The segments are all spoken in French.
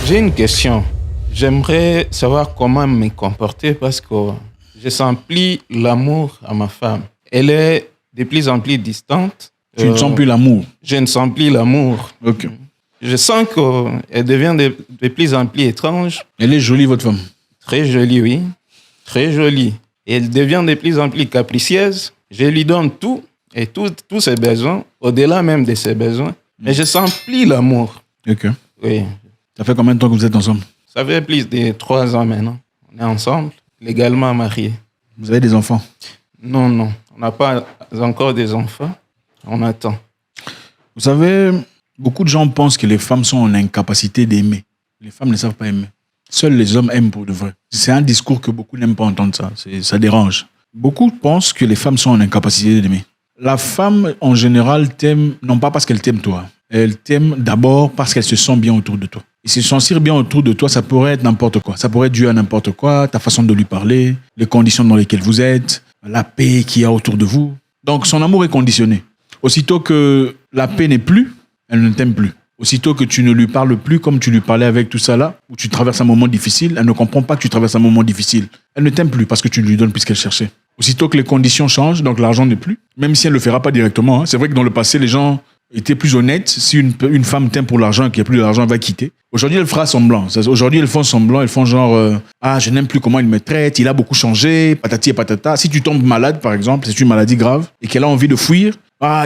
J'ai une question. J'aimerais savoir comment me comporter parce que je sens plus l'amour à ma femme. Elle est de plus en plus distante. Tu ne sens plus l'amour. Je ne sens plus l'amour. Ok. Je sens qu'elle devient de plus en plus étrange. Elle est jolie, votre femme? Très jolie, oui. Très jolie. Et elle devient de plus en plus capricieuse. Je lui donne tout et tous ses besoins, au-delà même de ses besoins. Mais je sens plus l'amour. Ok. Oui. Ça fait combien de temps que vous êtes ensemble? Ça fait plus de 3 ans maintenant. On est ensemble, légalement mariés. Vous avez des enfants? Non. On n'a pas encore des enfants. On attend. Vous savez, beaucoup de gens pensent que les femmes sont en incapacité d'aimer. Les femmes ne savent pas aimer. Seuls les hommes aiment pour de vrai. C'est un discours que beaucoup n'aiment pas entendre ça. Ça dérange. Beaucoup pensent que les femmes sont en incapacité d'aimer. La femme, en général, t'aime, non pas parce qu'elle t'aime toi. Elle t'aime d'abord parce qu'elle se sent bien autour de toi. Et se sentir bien autour de toi, ça pourrait être n'importe quoi. Ça pourrait être dû à n'importe quoi, ta façon de lui parler, les conditions dans lesquelles vous êtes, la paix qu'il y a autour de vous. Donc, son amour est conditionné. Aussitôt que la paix n'est plus, elle ne t'aime plus. Aussitôt que tu ne lui parles plus comme tu lui parlais avec tout ça là, où tu traverses un moment difficile, elle ne comprend pas que tu traverses un moment difficile. Elle ne t'aime plus parce que tu ne lui donnes plus ce qu'elle cherchait. Aussitôt que les conditions changent, donc l'argent n'est plus, même si elle ne le fera pas directement. C'est vrai que dans le passé, les gens étaient plus honnêtes. Si une femme t'aime pour l'argent et qu'il n'y a plus d'argent, elle va quitter. Aujourd'hui, elle fera semblant. Aujourd'hui, elles font semblant, elles font genre je n'aime plus comment il me traite, il a beaucoup changé, patati et patata. Si tu tombes malade, par exemple, c'est une maladie grave, et qu'elle a envie de fuir,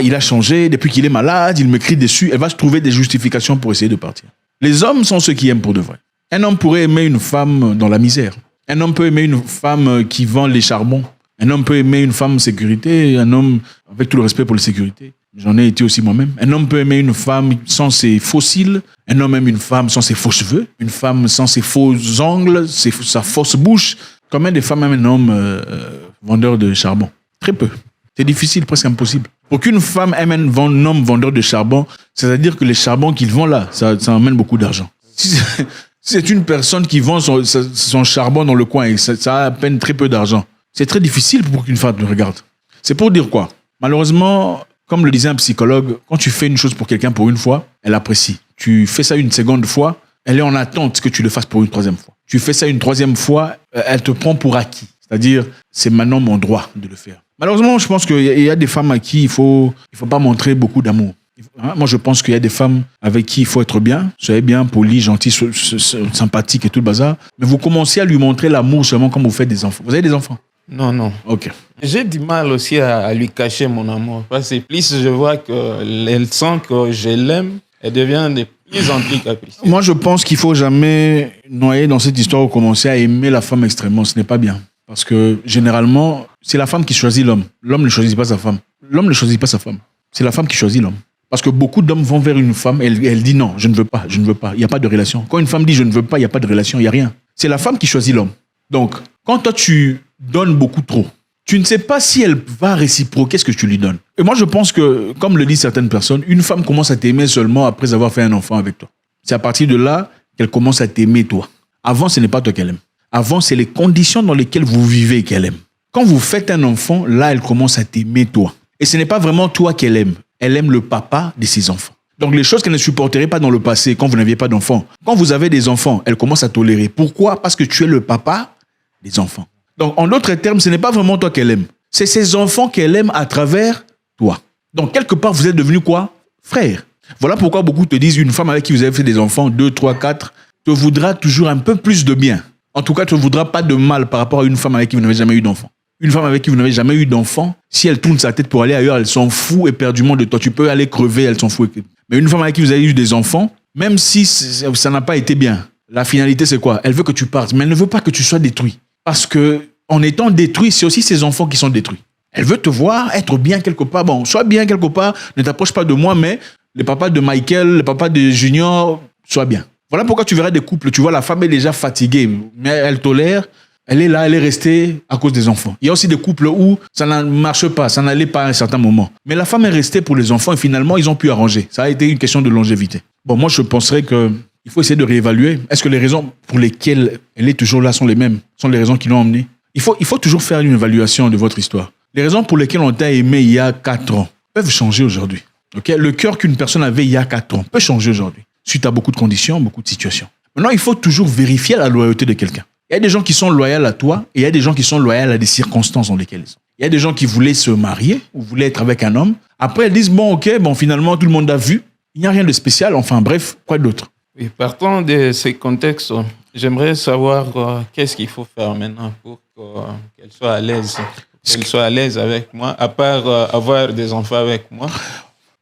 il a changé, depuis qu'il est malade, il me crie dessus, elle va se trouver des justifications pour essayer de partir. Les hommes sont ceux qui aiment pour de vrai. Un homme pourrait aimer une femme dans la misère. Un homme peut aimer une femme qui vend les charbons. Un homme peut aimer une femme sécurité, un homme, avec tout le respect pour la sécurité, j'en ai été aussi moi-même. Un homme peut aimer une femme sans ses faux cils, un homme aime une femme sans ses faux cheveux, une femme sans ses faux ongles, sa fausse bouche. Combien de femmes aiment un homme vendeur de charbon? Très peu. C'est difficile, presque impossible. Pour qu'une femme aime un homme vendeur de charbon, c'est-à-dire que les charbons qu'ils vendent là, ça emmène beaucoup d'argent. Si c'est une personne qui vend son charbon dans le coin et ça a à peine très peu d'argent, c'est très difficile pour qu'une femme le regarde. C'est pour dire quoi? Malheureusement, comme le disait un psychologue, quand tu fais une chose pour quelqu'un pour une fois, elle apprécie. Tu fais ça une seconde fois, elle est en attente que tu le fasses pour une troisième fois. Tu fais ça une troisième fois, elle te prend pour acquis. C'est-à-dire, c'est maintenant mon droit de le faire. Malheureusement, je pense qu'il y a des femmes à qui il faut pas montrer beaucoup d'amour. Moi, je pense qu'il y a des femmes avec qui il faut être bien, soyez bien poli, gentil, sympathique et tout le bazar. Mais vous commencez à lui montrer l'amour seulement quand vous faites des enfants. Vous avez des enfants? Non. Ok. J'ai du mal aussi à lui cacher mon amour. Parce que plus je vois qu'elle sent que je l'aime, elle devient de plus en plus capricieuse. Moi, je pense qu'il ne faut jamais noyer dans cette histoire ou commencer à aimer la femme extrêmement. Ce n'est pas bien. Parce que généralement, c'est la femme qui choisit l'homme. L'homme ne choisit pas sa femme. L'homme ne choisit pas sa femme. C'est la femme qui choisit l'homme. Parce que beaucoup d'hommes vont vers une femme et elle dit non, je ne veux pas. Il n'y a pas de relation. Quand une femme dit je ne veux pas, il n'y a pas de relation, il n'y a rien. C'est la femme qui choisit l'homme. Donc, quand toi tu donnes beaucoup trop, tu ne sais pas si elle va réciproquer ce que tu lui donnes. Et moi, je pense que, comme le disent certaines personnes, une femme commence à t'aimer seulement après avoir fait un enfant avec toi. C'est à partir de là qu'elle commence à t'aimer toi. Avant, ce n'est pas toi qu'elle aime. Avant, c'est les conditions dans lesquelles vous vivez qu'elle aime. Quand vous faites un enfant, là, elle commence à t'aimer toi. Et ce n'est pas vraiment toi qu'elle aime. Elle aime le papa de ses enfants. Donc, les choses qu'elle ne supporterait pas dans le passé, quand vous n'aviez pas d'enfants, quand vous avez des enfants, elle commence à tolérer. Pourquoi? Parce que tu es le papa des enfants. Donc, en d'autres termes, ce n'est pas vraiment toi qu'elle aime. C'est ses enfants qu'elle aime à travers toi. Donc, quelque part, vous êtes devenu quoi? Frère. Voilà pourquoi beaucoup te disent, une femme avec qui vous avez fait des enfants, 2, 3, 4, te voudra toujours un peu plus de bien. En tout cas, tu ne voudras pas de mal par rapport à une femme avec qui vous n'avez jamais eu d'enfant. Une femme avec qui vous n'avez jamais eu d'enfant, si elle tourne sa tête pour aller ailleurs, elle s'en fout éperdument de toi. Tu peux aller crever, elle s'en fout. Mais une femme avec qui vous avez eu des enfants, même si ça n'a pas été bien, la finalité c'est quoi? Elle veut que tu partes, mais elle ne veut pas que tu sois détruit. Parce que en étant détruit, c'est aussi ses enfants qui sont détruits. Elle veut te voir être bien quelque part. Bon, sois bien quelque part, ne t'approche pas de moi, mais le papa de Michael, le papa de Junior, sois bien. Voilà pourquoi tu verras des couples, tu vois, la femme est déjà fatiguée, mais elle tolère, elle est là, elle est restée à cause des enfants. Il y a aussi des couples où ça ne marche pas, ça n'allait pas à un certain moment. Mais la femme est restée pour les enfants et finalement, ils ont pu arranger. Ça a été une question de longévité. Bon, moi, je penserais qu'il faut essayer de réévaluer. Est-ce que les raisons pour lesquelles elle est toujours là sont les mêmes? Sont les raisons qui l'ont emmenée? Il faut toujours faire une évaluation de votre histoire. Les raisons pour lesquelles on t'a aimé il y a 4 ans peuvent changer aujourd'hui. Okay? Le cœur qu'une personne avait il y a 4 ans peut changer aujourd'hui, suite à beaucoup de conditions, beaucoup de situations. Maintenant, il faut toujours vérifier la loyauté de quelqu'un. Il y a des gens qui sont loyaux à toi et il y a des gens qui sont loyaux à des circonstances dans lesquelles ils sont. Il y a des gens qui voulaient se marier ou voulaient être avec un homme. Après, ils disent, finalement, tout le monde a vu. Il n'y a rien de spécial. Enfin, bref, quoi d'autre? Oui, partant de ces contextes, j'aimerais savoir qu'est-ce qu'il faut faire maintenant pour qu'elle soit à l'aise. Qu'elle soit à l'aise avec moi, à part avoir des enfants avec moi.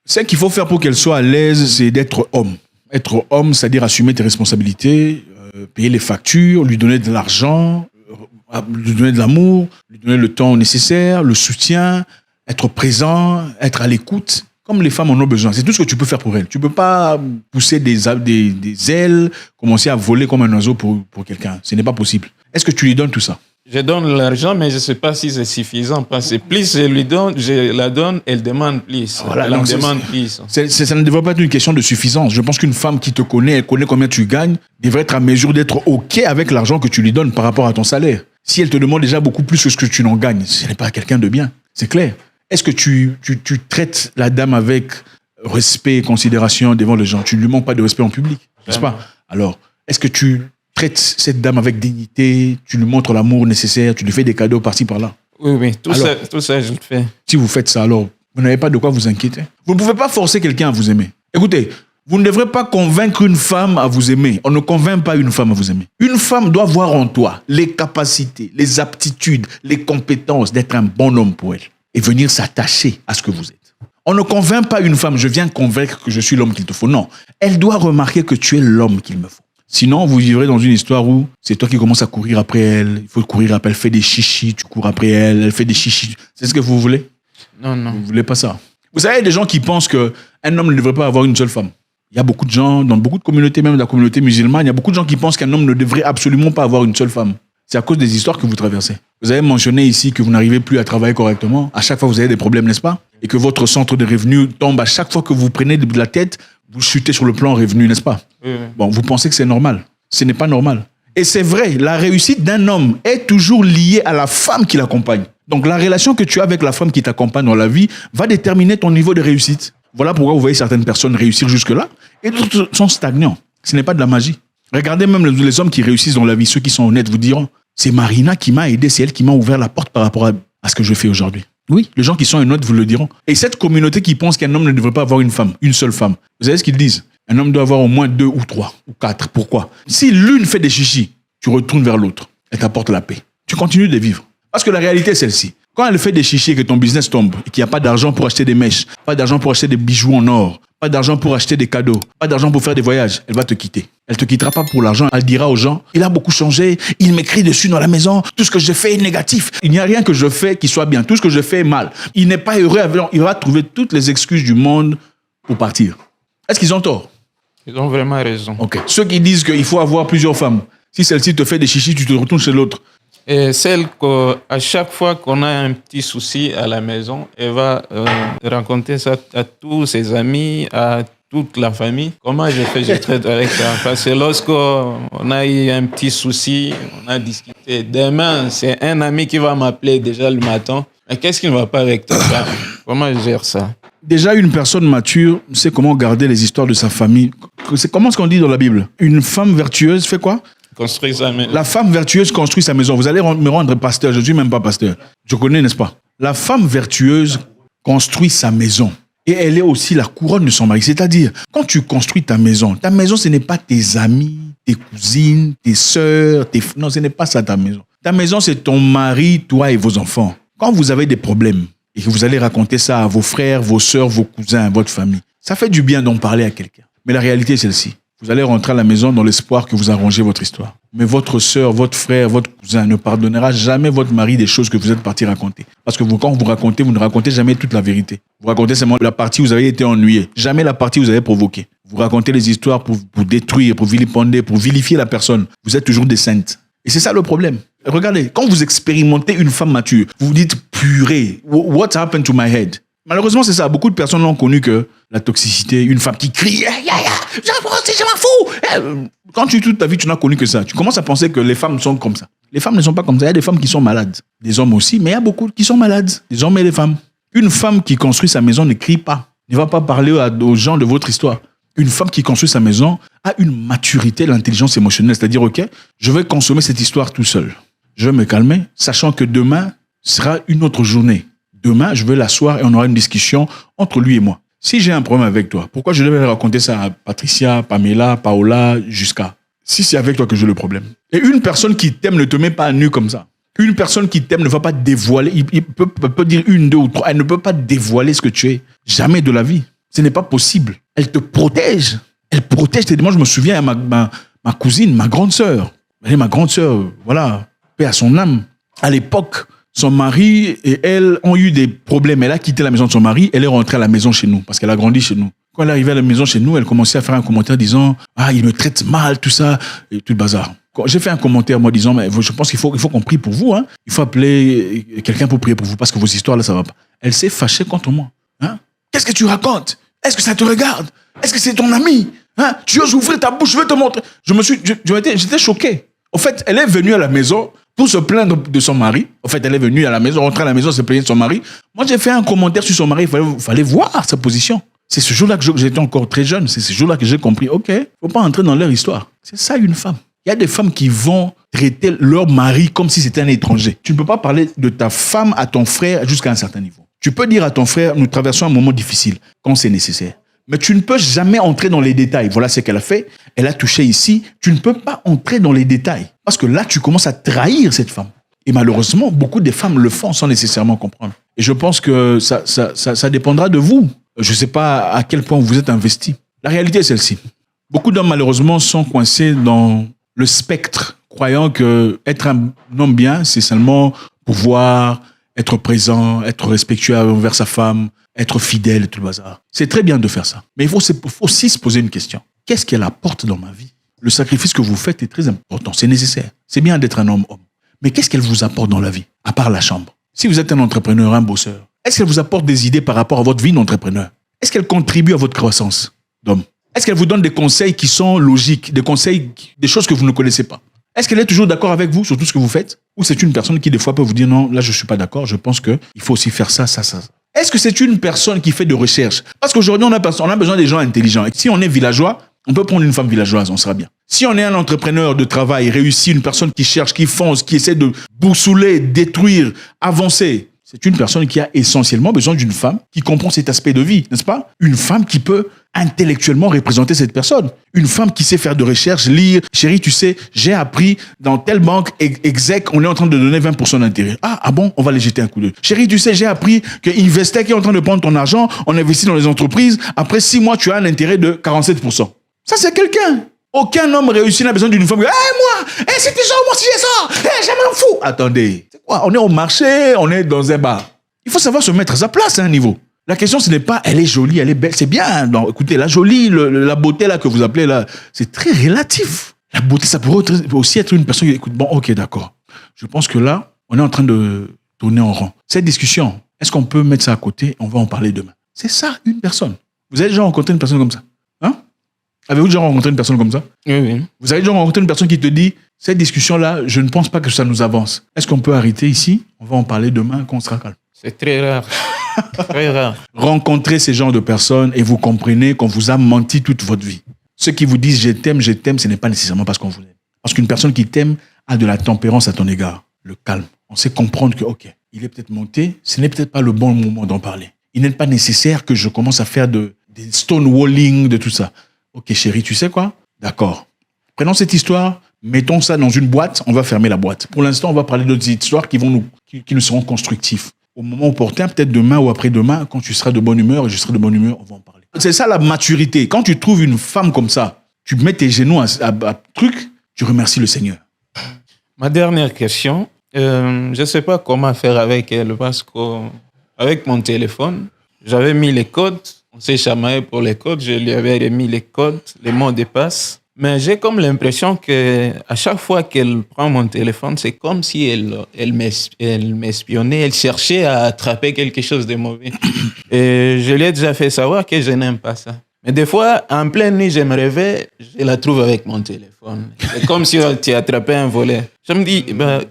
Ce qu'il faut faire pour qu'elle soit à l'aise, c'est d'être homme. Être homme, c'est-à-dire assumer tes responsabilités, payer les factures, lui donner de l'argent, lui donner de l'amour, lui donner le temps nécessaire, le soutien, être présent, être à l'écoute, comme les femmes en ont besoin. C'est tout ce que tu peux faire pour elles. Tu ne peux pas pousser des ailes, commencer à voler comme un oiseau pour quelqu'un. Ce n'est pas possible. Est-ce que tu lui donnes tout ça? Je donne l'argent, mais je ne sais pas si c'est suffisant. Parce que plus je la donne, elle demande plus. Voilà, elle en demande plus. Ça ne devrait pas être une question de suffisance. Je pense qu'une femme qui te connaît, elle connaît combien tu gagnes, devrait être à mesure d'être OK avec l'argent que tu lui donnes par rapport à ton salaire. Si elle te demande déjà beaucoup plus que ce que tu n'en gagnes, ce n'est pas quelqu'un de bien. C'est clair. Est-ce que tu traites la dame avec respect et considération devant les gens? Tu ne lui manques pas de respect en public, n'est-ce pas? Alors, est-ce que tu traites cette dame avec dignité, tu lui montres l'amour nécessaire, tu lui fais des cadeaux par-ci, par-là? Oui, tout ça, je le fais. Si vous faites ça, alors, vous n'avez pas de quoi vous inquiéter. Vous ne pouvez pas forcer quelqu'un à vous aimer. Écoutez, vous ne devrez pas convaincre une femme à vous aimer. On ne convainc pas une femme à vous aimer. Une femme doit voir en toi les capacités, les aptitudes, les compétences d'être un bon homme pour elle et venir s'attacher à ce que vous êtes. On ne convainc pas une femme, je viens convaincre que je suis l'homme qu'il te faut. Non, elle doit remarquer que tu es l'homme qu'il me faut. Sinon, vous vivrez dans une histoire où c'est toi qui commences à courir après elle. Il faut courir après elle. Elle fait des chichis, tu cours après elle. Elle fait des chichis. C'est ce que vous voulez? Non. Vous ne voulez pas ça? Vous savez, il y a des gens qui pensent qu'un homme ne devrait pas avoir une seule femme. Il y a beaucoup de gens, dans beaucoup de communautés, même dans la communauté musulmane, il y a beaucoup de gens qui pensent qu'un homme ne devrait absolument pas avoir une seule femme. C'est à cause des histoires que vous traversez. Vous avez mentionné ici que vous n'arrivez plus à travailler correctement. À chaque fois, vous avez des problèmes, n'est-ce pas? Et que votre centre de revenus tombe à chaque fois que vous prenez de la tête, vous chutez sur le plan revenu, n'est-ce pas? Oui. Bon, vous pensez que c'est normal. Ce n'est pas normal. Et c'est vrai, la réussite d'un homme est toujours liée à la femme qui l'accompagne. Donc la relation que tu as avec la femme qui t'accompagne dans la vie va déterminer ton niveau de réussite. Voilà pourquoi vous voyez certaines personnes réussir jusque-là et d'autres sont stagnants. Ce n'est pas de la magie. Regardez même les hommes qui réussissent dans la vie, ceux qui sont honnêtes, vous diront, c'est Marina qui m'a aidé, c'est elle qui m'a ouvert la porte par rapport à ce que je fais aujourd'hui. Oui, les gens qui sont honnêtes vous le diront. Et cette communauté qui pense qu'un homme ne devrait pas avoir une femme, une seule femme, vous savez ce qu'ils disent? Un homme doit avoir au moins 2 ou 3 ou 4. Pourquoi? Si l'une fait des chichis, tu retournes vers l'autre. Elle t'apporte la paix. Tu continues de vivre. Parce que la réalité est celle-ci. Quand elle fait des chichis et que ton business tombe, et qu'il n'y a pas d'argent pour acheter des mèches, pas d'argent pour acheter des bijoux en or, pas d'argent pour acheter des cadeaux, pas d'argent pour faire des voyages, elle va te quitter. Elle te quittera pas pour l'argent. Elle dira aux gens, il a beaucoup changé, il m'écrit dessus dans la maison, tout ce que je fais est négatif. Il n'y a rien que je fais qui soit bien, tout ce que je fais est mal. Il n'est pas heureux, il va trouver toutes les excuses du monde pour partir. Est-ce qu'ils ont tort? Ils ont vraiment raison. Ok. Ceux qui disent qu'il faut avoir plusieurs femmes, si celle-ci te fait des chichis, tu te retournes chez l'autre. Et celle qu'à chaque fois qu'on a un petit souci à la maison, elle va raconter ça à tous ses amis, à toute la famille. Comment je traite avec ça? Parce que lorsqu'on a eu un petit souci, on a discuté. Demain, c'est un ami qui va m'appeler déjà le matin. Mais qu'est-ce qui ne va pas avec toi? Comment je gère ça? Déjà, une personne mature sait comment garder les histoires de sa famille. C'est comment ce qu'on dit dans la Bible? Une femme vertueuse fait quoi? Construire sa maison. La femme vertueuse construit sa maison. Vous allez me rendre pasteur. Je ne suis même pas pasteur. Je connais, n'est-ce pas? La femme vertueuse construit sa maison. Et elle est aussi la couronne de son mari. C'est-à-dire, quand tu construis ta maison, ce n'est pas tes amis, tes cousines, tes sœurs, non, ce n'est pas ça ta maison. Ta maison, c'est ton mari, toi et vos enfants. Quand vous avez des problèmes et que vous allez raconter ça à vos frères, vos sœurs, vos cousins, à votre famille, ça fait du bien d'en parler à quelqu'un. Mais la réalité est celle-ci. Vous allez rentrer à la maison dans l'espoir que vous arrangez votre histoire. Mais votre sœur, votre frère, votre cousin ne pardonnera jamais votre mari des choses que vous êtes parti raconter. Parce que quand vous racontez, vous ne racontez jamais toute la vérité. Vous racontez seulement la partie où vous avez été ennuyé. Jamais la partie où vous avez provoqué. Vous racontez les histoires pour détruire, pour vilipender, pour vilifier la personne. Vous êtes toujours des saintes. Et c'est ça le problème. Regardez, quand vous expérimentez une femme mature, vous vous dites, purée, what happened to my head? Malheureusement, c'est ça. Beaucoup de personnes ont connu que la toxicité, une femme qui crie, je m'en fous. Quand toute ta vie, tu n'as connu que ça. Tu commences à penser que les femmes sont comme ça. Les femmes ne sont pas comme ça. Il y a des femmes qui sont malades. Des hommes aussi, mais il y a beaucoup qui sont malades. Des hommes et des femmes. Une femme qui construit sa maison ne crie pas. Ne va pas parler aux gens de votre histoire. Une femme qui construit sa maison a une maturité, l'intelligence émotionnelle. C'est-à-dire, OK, je vais consommer cette histoire tout seul. Je vais me calmer, sachant que demain sera une autre journée. Demain, je vais l'asseoir et on aura une discussion entre lui et moi. Si j'ai un problème avec toi, pourquoi je devais raconter ça à Patricia, Pamela, Paola, jusqu'à... Si c'est avec toi que j'ai le problème. Et une personne qui t'aime ne te met pas à nu comme ça. Une personne qui t'aime ne va pas dévoiler, il peut dire 1, 2 ou 3, elle ne peut pas dévoiler ce que tu es. Jamais de la vie. Ce n'est pas possible. Elle te protège. Elle protège. Moi, je me souviens à ma cousine, ma grande sœur. Elle est ma grande sœur, voilà, paix à son âme. À l'époque, son mari et elle ont eu des problèmes. Elle a quitté la maison de son mari, elle est rentrée à la maison chez nous, parce qu'elle a grandi chez nous. Quand elle est arrivée à la maison chez nous, elle commençait à faire un commentaire disant « Ah, il me traite mal, tout ça, et tout le bazar ». J'ai fait un commentaire, moi, disant, mais je pense qu'il faut qu'on prie pour vous, hein. Il faut appeler quelqu'un pour prier pour vous, parce que vos histoires, là, ça va pas. Elle s'est fâchée contre moi, hein. Qu'est-ce que tu racontes? Est-ce que ça te regarde? Est-ce que c'est ton ami? Hein? Tu oses ouvrir ta bouche, je vais te montrer. J'étais choqué. En fait, elle est venue à la maison pour se plaindre de son mari. En fait, elle est venue à la maison, rentrer à la maison, se plaindre de son mari. Moi, j'ai fait un commentaire sur son mari, il fallait voir sa position. C'est ce jour-là que j'étais encore très jeune, c'est ce jour-là que j'ai compris, OK, faut pas entrer dans leur histoire. C'est ça une femme. Il y a des femmes qui vont traiter leur mari comme si c'était un étranger. Tu ne peux pas parler de ta femme à ton frère jusqu'à un certain niveau. Tu peux dire à ton frère, nous traversons un moment difficile, quand c'est nécessaire. Mais tu ne peux jamais entrer dans les détails. Voilà ce qu'elle a fait. Elle a touché ici. Tu ne peux pas entrer dans les détails. Parce que là, tu commences à trahir cette femme. Et malheureusement, beaucoup de femmes le font sans nécessairement comprendre. Et je pense que ça dépendra de vous. Je ne sais pas à quel point vous êtes investi. La réalité est celle-ci. Beaucoup d'hommes, malheureusement, sont coincés dans le spectre, croyant que être un homme bien, c'est seulement pouvoir être présent, être respectueux envers sa femme, être fidèle et tout le bazar. C'est très bien de faire ça. Mais il faut aussi se poser une question. Qu'est-ce qu'elle apporte dans ma vie? Le sacrifice que vous faites est très important, c'est nécessaire. C'est bien d'être un homme. Mais qu'est-ce qu'elle vous apporte dans la vie, à part la chambre? Si vous êtes un entrepreneur, un bosseur, est-ce qu'elle vous apporte des idées par rapport à votre vie d'entrepreneur? Est-ce qu'elle contribue à votre croissance d'homme? Est-ce qu'elle vous donne des conseils qui sont logiques, des conseils, des choses que vous ne connaissez pas? Est-ce qu'elle est toujours d'accord avec vous sur tout ce que vous faites? Ou c'est une personne qui, des fois, peut vous dire non, là, je ne suis pas d'accord, je pense qu'il faut aussi faire ça, ça, ça. Est-ce que c'est une personne qui fait de recherche? Parce qu'aujourd'hui, on a besoin des gens intelligents. Et si on est villageois, on peut prendre une femme villageoise, on sera bien. Si on est un entrepreneur de travail réussi, une personne qui cherche, qui fonce, qui essaie de boussouler, détruire, avancer, c'est une personne qui a essentiellement besoin d'une femme qui comprend cet aspect de vie, n'est-ce pas? Une femme qui peut intellectuellement représenter cette personne. Une femme qui sait faire de recherche, lire. Chérie, tu sais, j'ai appris dans telle banque exec, on est en train de donner 20% d'intérêt. Ah bon, on va les jeter un coup d'œil. Chérie, tu sais, j'ai appris que Investec est en train de prendre ton argent, on investit dans les entreprises. Après 6 mois, tu as un intérêt de 47%. Ça, c'est quelqu'un. Aucun homme réussi n'a besoin d'une femme. C'était ça, moi aussi j'ai ça. Je m'en fous. Attendez, c'est quoi? On est au marché, on est dans un bar. Il faut savoir se mettre à sa place à un niveau. La question, ce n'est pas elle est jolie, elle est belle. C'est bien. Non, écoutez, la jolie, la beauté là que vous appelez là, c'est très relatif. La beauté, ça pourrait aussi être une personne qui écoute. Bon, ok, d'accord. Je pense que là, on est en train de tourner en rond. Cette discussion, est-ce qu'on peut mettre ça à côté? On va en parler demain. C'est ça, une personne. Vous avez déjà rencontré une personne comme ça? Hein? Avez-vous déjà rencontré une personne comme ça? Oui. Vous avez déjà rencontré une personne qui te dit cette discussion-là, je ne pense pas que ça nous avance. Est-ce qu'on peut arrêter ici? On va en parler demain quand on sera calme. C'est très rare. Très rare. Rencontrez ces genres de personnes et vous comprenez qu'on vous a menti toute votre vie. Ceux qui vous disent je t'aime, ce n'est pas nécessairement parce qu'on vous aime. Parce qu'une personne qui t'aime a de la tempérance à ton égard. Le calme. On sait comprendre que, ok, il est peut-être monté, ce n'est peut-être pas le bon moment d'en parler. Il n'est pas nécessaire que je commence à faire des stonewalling, de tout ça. Ok chérie, tu sais quoi? D'accord. Prenons cette histoire, mettons ça dans une boîte, on va fermer la boîte. Pour l'instant, on va parler d'autres histoires qui nous seront constructives. Au moment opportun, peut-être demain ou après-demain, quand tu seras de bonne humeur et je serai de bonne humeur, on va en parler. C'est ça la maturité. Quand tu trouves une femme comme ça, tu mets tes genoux à truc, tu remercies le Seigneur. Ma dernière question, je ne sais pas comment faire avec elle parce qu'avec mon téléphone, j'avais mis les codes. On s'est chamaillé pour les codes. Je lui avais remis les codes, les mots de passe. Mais j'ai comme l'impression qu'à chaque fois qu'elle prend mon téléphone, c'est comme si elle m'espionnait, elle cherchait à attraper quelque chose de mauvais. Et je lui ai déjà fait savoir que je n'aime pas ça. Mais des fois, en pleine nuit, je me réveille, je la trouve avec mon téléphone. C'est comme si tu attrapais un volet. Je me dis,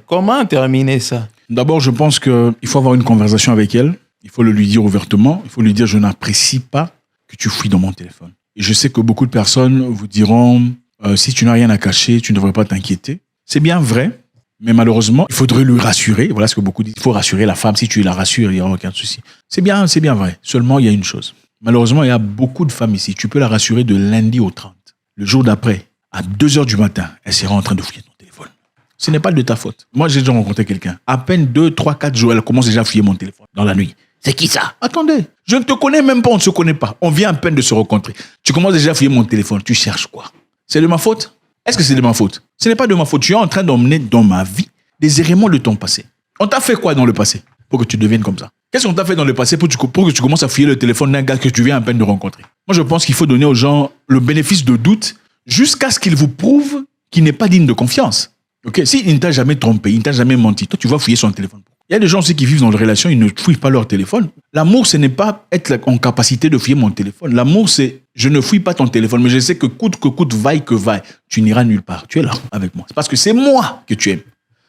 comment terminer ça? D'abord, je pense qu'il faut avoir une conversation avec elle. Il faut le lui dire ouvertement. Il faut lui dire, je n'apprécie pas que tu fouilles dans mon téléphone. Et je sais que beaucoup de personnes vous diront, si tu n'as rien à cacher, tu ne devrais pas t'inquiéter. C'est bien vrai, mais malheureusement, il faudrait lui rassurer. Voilà ce que beaucoup disent. Il faut rassurer la femme. Si tu la rassures, il n'y aura aucun souci. C'est bien vrai. Seulement, il y a une chose. Malheureusement, il y a beaucoup de femmes ici. Tu peux la rassurer de lundi au 30. Le jour d'après, à 2h du matin, elle sera en train de fouiller ton téléphone. Ce n'est pas de ta faute. Moi, j'ai déjà rencontré quelqu'un. À peine 2, 3, 4 jours, elle commence déjà à fouiller mon téléphone dans la nuit. C'est qui ça? Attendez, je ne te connais même pas, on ne se connaît pas. On vient à peine de se rencontrer. Tu commences déjà à fouiller mon téléphone. Tu cherches quoi? C'est de ma faute? Est-ce que c'est de ma faute? Ce n'est pas de ma faute. Tu es en train d'emmener dans ma vie des éléments de ton passé. On t'a fait quoi dans le passé pour que tu deviennes comme ça? Qu'est-ce qu'on t'a fait dans le passé pour que tu commences à fouiller le téléphone d'un gars que tu viens à peine de rencontrer? Moi, je pense qu'il faut donner aux gens le bénéfice de doute jusqu'à ce qu'ils vous prouvent qu'il n'est pas digne de confiance. Ok? S'il ne t'a jamais trompé, il ne t'a jamais menti, toi, tu vas fouiller son téléphone. Il y a des gens aussi qui vivent dans des relations, ils ne fouillent pas leur téléphone. L'amour, ce n'est pas être en capacité de fouiller mon téléphone. L'amour, c'est je ne fouille pas ton téléphone, mais je sais que coûte, vaille que vaille, tu n'iras nulle part. Tu es là avec moi. C'est parce que c'est moi que tu aimes.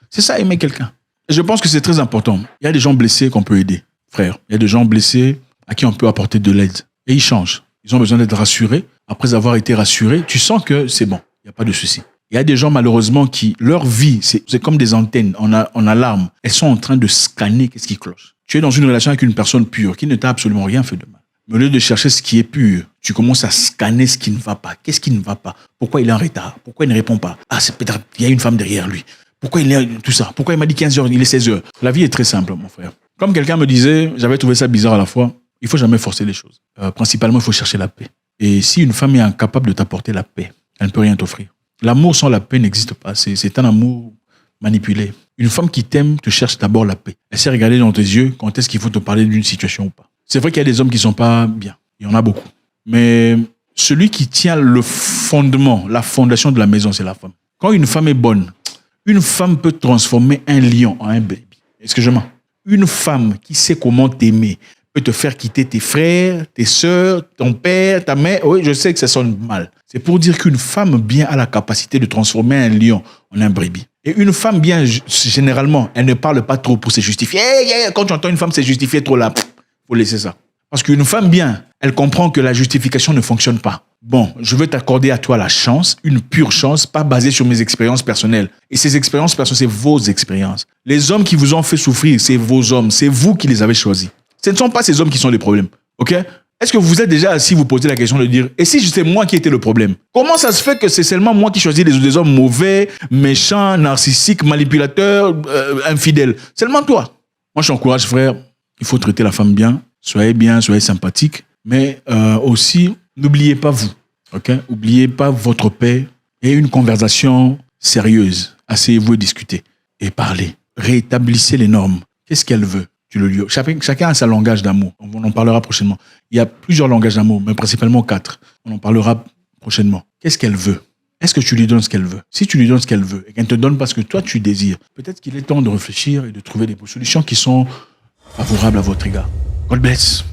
C'est ça, aimer quelqu'un. Et je pense que c'est très important. Il y a des gens blessés qu'on peut aider, frère. Il y a des gens blessés à qui on peut apporter de l'aide. Et ils changent. Ils ont besoin d'être rassurés. Après avoir été rassurés, tu sens que c'est bon. Il n'y a pas de souci. Il y a des gens, malheureusement, qui, leur vie, c'est comme des antennes en alarme. Elles sont en train de scanner qu'est-ce qui cloche. Tu es dans une relation avec une personne pure qui ne t'a absolument rien fait de mal. Mais au lieu de chercher ce qui est pur, tu commences à scanner ce qui ne va pas. Qu'est-ce qui ne va pas? Pourquoi il est en retard? Pourquoi il ne répond pas? Ah, c'est peut-être il y a une femme derrière lui. Pourquoi il est tout ça? Pourquoi il m'a dit 15h, il est 16h? La vie est très simple, mon frère. Comme quelqu'un me disait, j'avais trouvé ça bizarre à la fois, il faut jamais forcer les choses. Principalement, il faut chercher la paix. Et si une femme est incapable de t'apporter la paix, elle ne peut rien t'offrir. L'amour sans la paix n'existe pas. C'est un amour manipulé. Une femme qui t'aime te cherche d'abord la paix. Elle sait regarder dans tes yeux quand est-ce qu'il faut te parler d'une situation ou pas. C'est vrai qu'il y a des hommes qui sont pas bien. Il y en a beaucoup. Mais celui qui tient le fondement, la fondation de la maison, c'est la femme. Quand une femme est bonne, une femme peut transformer un lion en un baby. Est-ce que je mens? Une femme qui sait comment t'aimer peut te faire quitter tes frères, tes sœurs, ton père, ta mère. Oui, je sais que ça sonne mal. C'est pour dire qu'une femme bien a la capacité de transformer un lion en un brebis. Et une femme bien, généralement, elle ne parle pas trop pour se justifier. Quand tu entends une femme se justifier trop là, faut laisser ça. Parce qu'une femme bien, elle comprend que la justification ne fonctionne pas. Bon, je veux t'accorder à toi la chance, une pure chance, pas basée sur mes expériences personnelles. Et ces expériences personnelles, c'est vos expériences. Les hommes qui vous ont fait souffrir, c'est vos hommes. C'est vous qui les avez choisis. Ce ne sont pas ces hommes qui sont les problèmes. OK? Est-ce que vous êtes déjà assis, vous posez la question de dire, et si c'était moi qui étais le problème? Comment ça se fait que c'est seulement moi qui choisis des hommes mauvais, méchants, narcissiques, manipulateurs, infidèles? Seulement toi. Moi, je t'encourage, frère, il faut traiter la femme bien. Soyez sympathique. Mais aussi, n'oubliez pas vous. OK? N'oubliez pas votre paix et une conversation sérieuse. Asseyez-vous et discutez. Et parlez. Rétablissez les normes. Qu'est-ce qu'elle veut? Chacun a sa langage d'amour. On en parlera prochainement. Il y a plusieurs langages d'amour, mais principalement 4. On en parlera prochainement. Qu'est-ce qu'elle veut? Est-ce que tu lui donnes ce qu'elle veut? Si tu lui donnes ce qu'elle veut et qu'elle ne te donne pas ce que toi tu désires, peut-être qu'il est temps de réfléchir et de trouver des solutions qui sont favorables à votre égard. God bless.